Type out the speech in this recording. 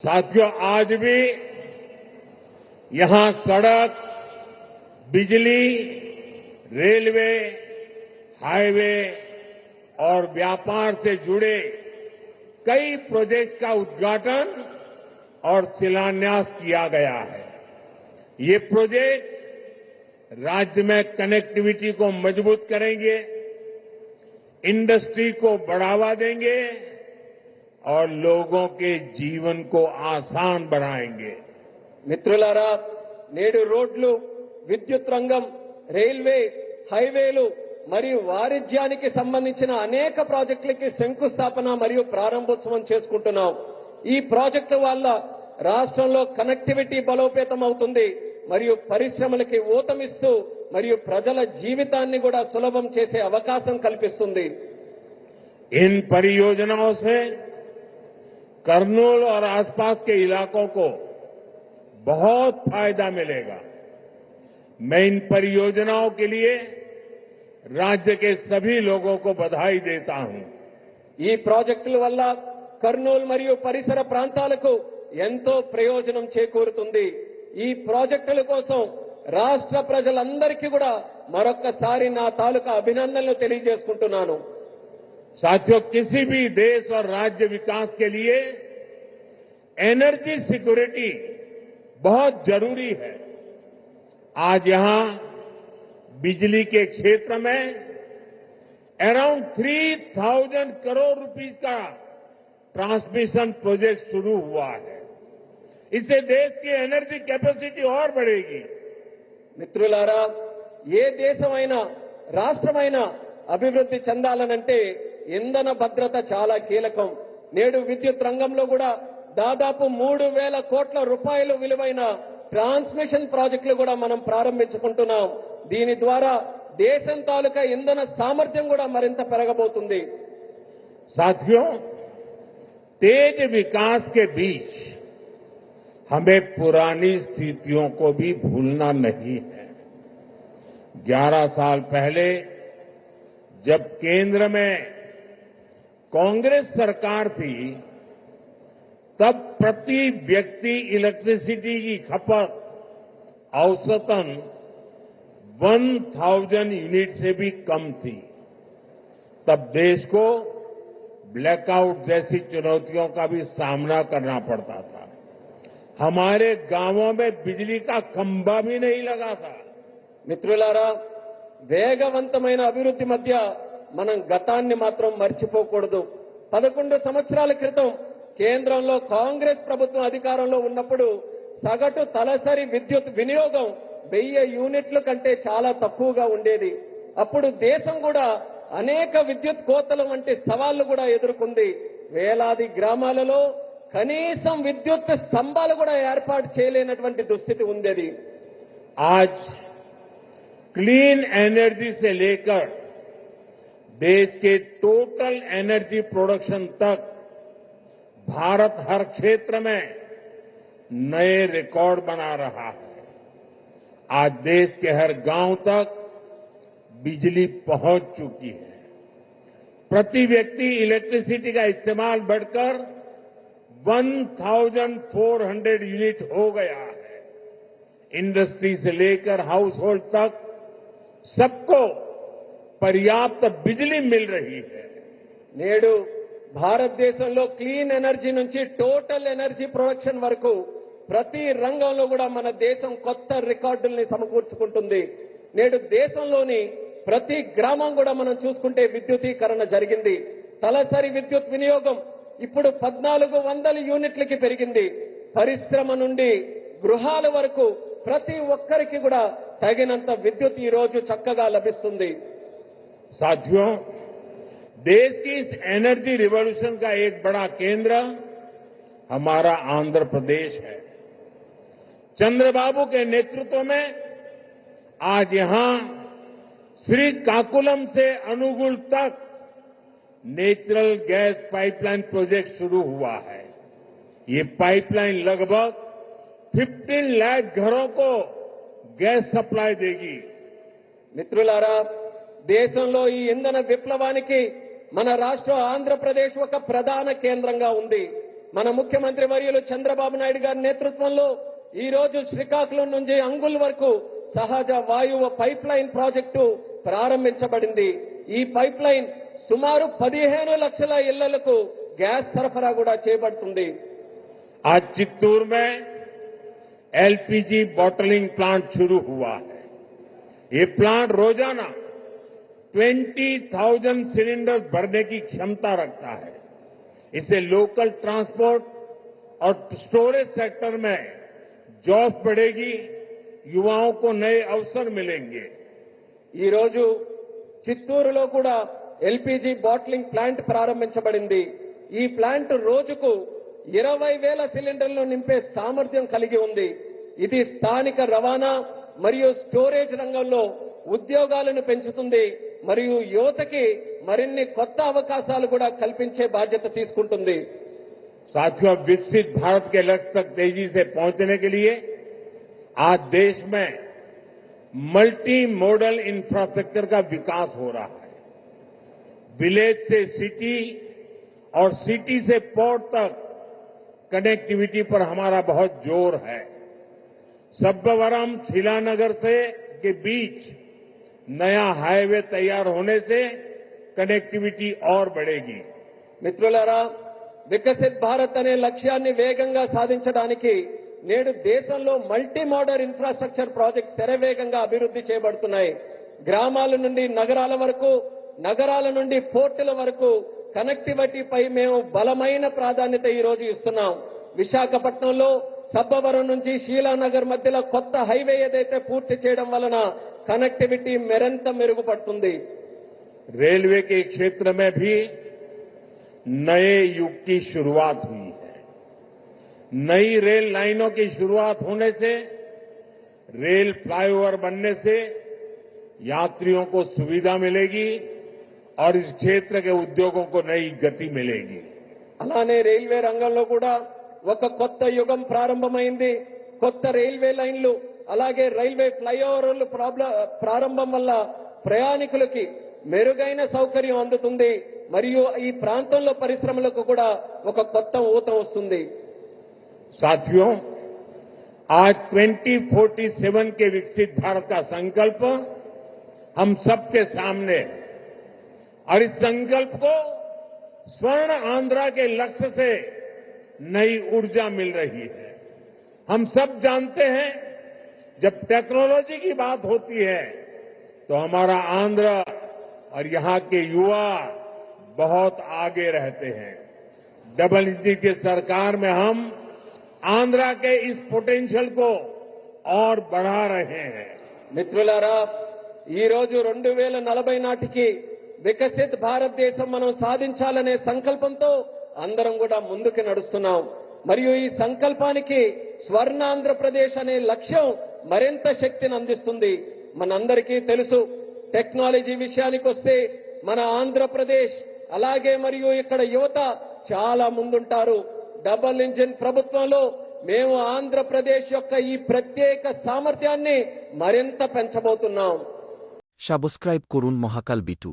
साथियों, आज भी यहां सड़क, बिजली, रेलवे, हाईवे और व्यापार से जुड़े कई प्रोजेक्ट्स का उद्घाटन और शिलान्यास किया गया है। ये प्रोजेक्ट्स राज्य में कनेक्टिविटी को मजबूत करेंगे, इंडस्ट्री को बढ़ावा देंगे और लोगों के जीवन को आसान बनाएंगे। మిత్రులారా, నేడు రోడ్లు, విద్యుత్ రంగం, రైల్వే, హైవేలు మరియు వాణిజ్యానికి సంబంధించిన అనేక ప్రాజెక్టులకి శంకుస్థాపన మరియు ప్రారంభోత్సవం చేసుకుంటున్నాం. ఈ ప్రాజెక్టు వల్ల రాష్ట్రంలో కనెక్టివిటీ బలోపేతం అవుతుంది మరియు పరిశ్రమలకి ఊతమిస్తూ మరియు ప్రజల జీవితాన్ని కూడా సులభం చేసే అవకాశం కల్పిస్తుంది. इन परियोजनाओं से करनूल और आसपास के इलाकों को बहुत फायदा मिलेगा। मैं इन परियोजनाओं के लिए राज्य के सभी लोगों को बधाई देता हूं। ఈ ప్రాజెక్టుల వల్ల కర్నూలు మరియు పరిసర ప్రాంతాలకు ఎంతో ప్రయోజనం చేకూరుతుంది. ఈ ప్రాజెక్టుల కోసం రాష్ట్ర ప్రజలందరికీ కూడా మరొక్కసారి నా తాలూకా అభినందనలు తెలియజేసుకుంటున్నాను. साथियों, किसी भी देश और राज्य विकास के लिए एनर्जी सिक्योरिटी बहुत जरूरी है। आज यहां बिजली के क्षेत्र में अराउंड 3000 करोड़ रुपीस का ट्रांसमिशन प्रोजेक्ट शुरू हुआ है। इससे देश की एनर्जी कैपेसिटी और बढ़ेगी। మిత్రులారా, ఏ దేశమైనా రాష్ట్రమైనా అభివృద్ధి చెందాలనంటే ఇంధన భద్రత చాలా కీలకం. నేడు విద్యుత్ రంగంలో కూడా దాదాపు 3000 కోట్ల రూపాయలు విలువైన ట్రాన్స్మిషన్ ప్రాజెక్టులు కూడా మనం ప్రారంభించుకుంటున్నాం. దీని ద్వారా దేశం తాలూకా ఇంధన సామర్థ్యం కూడా మరింత పెరగబోతుంది. साथियों, तेज विकास के बीच हमें पुरानी स्थितियों को भी भूलना नहीं है। 11 साल पहले जब केंद्र में कांग्रेस सरकार थी, तब प्रति व्यक्ति इलेक्ट्रिसिटी की खपत औसतन 1000 यूनिट से भी कम थी। तब देश को ब्लैकआउट जैसी चुनौतियों का भी सामना करना पड़ता था। हमारे गांवों में बिजली का खंभा भी नहीं लगा था। మిత్రులారా, వేగవంతమైన అభివృద్ధి మధ్య మనం గతాన్ని మాత్రం మర్చిపోకూడదు. 11 సంవత్సరాల క్రితం కేంద్రంలో కాంగ్రెస్ ప్రభుత్వం అధికారంలో ఉన్నప్పుడు సగటు తలసరి విద్యుత్ వినియోగం 1000 యూనిట్ల కంటే చాలా తక్కువగా ఉండేది. అప్పుడు దేశం కూడా అనేక విద్యుత్ కోతలు వంటి సవాళ్లు కూడా ఎదుర్కొంది. వేలాది గ్రామాలలో కనీసం విద్యుత్ స్తంభాలు కూడా ఏర్పాటు చేయలేనటువంటి దుస్థితి ఉండేది. आज क्लीन एनर्जी से लेकर देश के टोटल एनर्जी प्रोडक्शन तक भारत हर क्षेत्र में नए रिकॉर्ड बना रहा है। आज देश के हर गांव तक बिजली पहुंच चुकी है। प्रति व्यक्ति इलेक्ट्रिसिटी का इस्तेमाल बढ़कर 1400 यूनिट हो गया है। इंडस्ट्री से लेकर हाउस होल्ड तक सबको पर्याप्त बिजली मिल रही है। నేడు భారతదేశంలో క్లీన్ ఎనర్జీ నుంచి టోటల్ ఎనర్జీ ప్రొడక్షన్ వరకు ప్రతి రంగంలో కూడా మన దేశం కొత్త రికార్డుల్ని సమకూర్చుకుంటుంది. నేడు దేశంలోని ప్రతి గ్రామం కూడా మనం చూసుకుంటే విద్యుతీకరణ జరిగింది. తలసరి విద్యుత్ వినియోగం ఇప్పుడు 1400 యూనిట్లకి పెరిగింది. పరిశ్రమ నుండి గృహాల వరకు ప్రతి ఒక్కరికి కూడా తగినంత విద్యుత్ ఈ రోజు చక్కగా లభిస్తుంది. साथियों, देश की इस एनर्जी रिवॉल्यूशन का एक बड़ा केंद्र हमारा आंध्र प्रदेश है। चंद्रबाबू के नेतृत्व में आज यहां श्रीकाकुलम से अनुगुल तक नेचुरल गैस पाइपलाइन प्रोजेक्ट शुरू हुआ है। ये पाइपलाइन लगभग 15 लाख घरों को गैस सप्लाई देगी। మిత్రులారా, దేశంలో ఈ ఇంధన విప్లవానికి మన రాష్ట్రం ఆంధ్రప్రదేశ్ ఒక ప్రధాన కేంద్రంగా ఉంది. మన ముఖ్యమంత్రి వర్యులు చంద్రబాబు నాయుడు గారి నేతృత్వంలో ఈ రోజు శ్రీకాకుళం నుంచి అంగుల్ వరకు సహజ వాయువు పైప్ లైన్ ప్రాజెక్టు ప్రారంభించబడింది. ఈ పైప్ లైన్ సుమారు 15 లక్షల ఇళ్లకు గ్యాస్ సరఫరా కూడా చేయబడుతుంది. आज चित्तूर में एलपीजी बॉटलिंग प्लांट शुरू हुआ है. ये प्लांट रोजाना 20,000 सिलेंडर भरने की क्षमता रखता है. इससे लोकल ट्रांसपोर्ट और स्टोरेज सेक्टर में जॉब बढ़ेगी, युवाओं को नए अवसर मिलेंगे. ఈ రోజు చిత్తూరులో కూడా ఎల్పీజీ బాటిలింగ్ ప్లాంట్ ప్రారంభించబడింది. ఈ ప్లాంట్ రోజుకు 20,000 సిలిండర్లు నింపే సామర్థ్యం కలిగి ఉంది. ఇది స్థానిక రవాణా మరియు స్టోరేజ్ రంగంలో ఉద్యోగాలను పెంచుతుంది మరియు యువతకి మరిన్ని కొత్త అవకాశాలు కూడా కల్పించే బాధ్యత తీసుకుంటుంది. साथियों, विकसित भारत के लक्ष्य तक तेजी से पहुंचने के लिए आज देश में मल्टी मॉडल इंफ्रास्ट्रक्चर का विकास हो रहा है. विलेज से सिटी और सिटी से पोर्ट तक कनेक्टिविटी पर हमारा बहुत जोर है. सब्बवरम शिलानगर के बीच नया हाईवे तैयार होने से कनेक्टिविटी और बढ़ेगी. మిత్రులారా, వికసిత్ భారత్ అనే లక్ష్యాన్ని వేగంగా సాధించడానికి నేడు దేశంలో మల్టీ మోడల్ ఇన్ఫ్రాస్ట్రక్చర్ ప్రాజెక్ట్స్ శరవేగంగా అభివృద్ధి చేయబడుతున్నాయి. గ్రామాల నుండి నగరాల వరకు, నగరాల నుండి పోర్టుల వరకు కనెక్టివిటీపై మేము బలమైన ప్రాధాన్యత ఈ రోజు ఇస్తున్నాం. విశాఖపట్నంలో సబ్బవరం నుంచి శీలానగర్ మధ్యలో కొత్త హైవే ఏదైతే పూర్తి చేయడం వలన కనెక్టివిటీ మరింత మెరుగుపడుతుంది. रेलवे के क्षेत्र में भी नए युग की शुरुआत हुई है. नई रेल लाइनों की शुरुआत होने से, रेल फ्लाईओवर बनने से यात्रियों को सुविधा मिलेगी और इस क्षेत्र के उद्योगों को नई गति मिलेगी. అలానే రైల్వే రంగంలో కూడా ఒక కొత్త యుగం ప్రారంభమైంది. కొత్త రైల్వే లైన్లు అలాగే రైల్వే ఫ్లైఓవర్లు ప్రారంభం వల్ల ప్రయాణికులకి మెరుగైన సౌకర్యం అందుతుంది మరియు ఈ ప్రాంతంలో పరిశ్రమలకు కూడా ఒక కొత్త ఊతం వస్తుంది. साथियों, आज 2047 के विकसित भारत का संकल्प हम सबके सामने है और इस संकल्प को स्वर्ण आंध्रा के लक्ष्य से नई ऊर्जा मिल रही है. हम सब जानते हैं, जब टेक्नोलॉजी की बात होती है तो हमारा आंध्र और यहां के युवा बहुत आगे रहते हैं. डबल इंजन की सरकार में हम आंध्रा के इस पोटेंशियल को और बढ़ा रहे हैं. మిత్రులారా, ఈ రోజు 2040 నాటికి వికసిత్ భారతదేశం మనం సాధించాలనే సంకల్పంతో అందరం కూడా ముందుకు నడుస్తున్నాం. మరియు ఈ సంకల్పానికి స్వర్ణ ఆంధ్రప్రదేశ్ అనే లక్ష్యం మరింత శక్తిని అందిస్తుంది. మనందరికీ తెలుసు, టెక్నాలజీ విషయానికి వస్తే మన ఆంధ్రప్రదేశ్ అలాగే మరియు ఇక్కడ యువత చాలా ముందుంటారు. డబుల్ ఇంజిన్ ప్రభుత్వంలో మేము ఆంధ్రప్రదేశ్ యొక్క ఈ ప్రత్యేక సామర్థ్యాన్ని మరింత పెంచబోతున్నాం. সাবস্ক্রাইব করুন মহাকাল বিটু।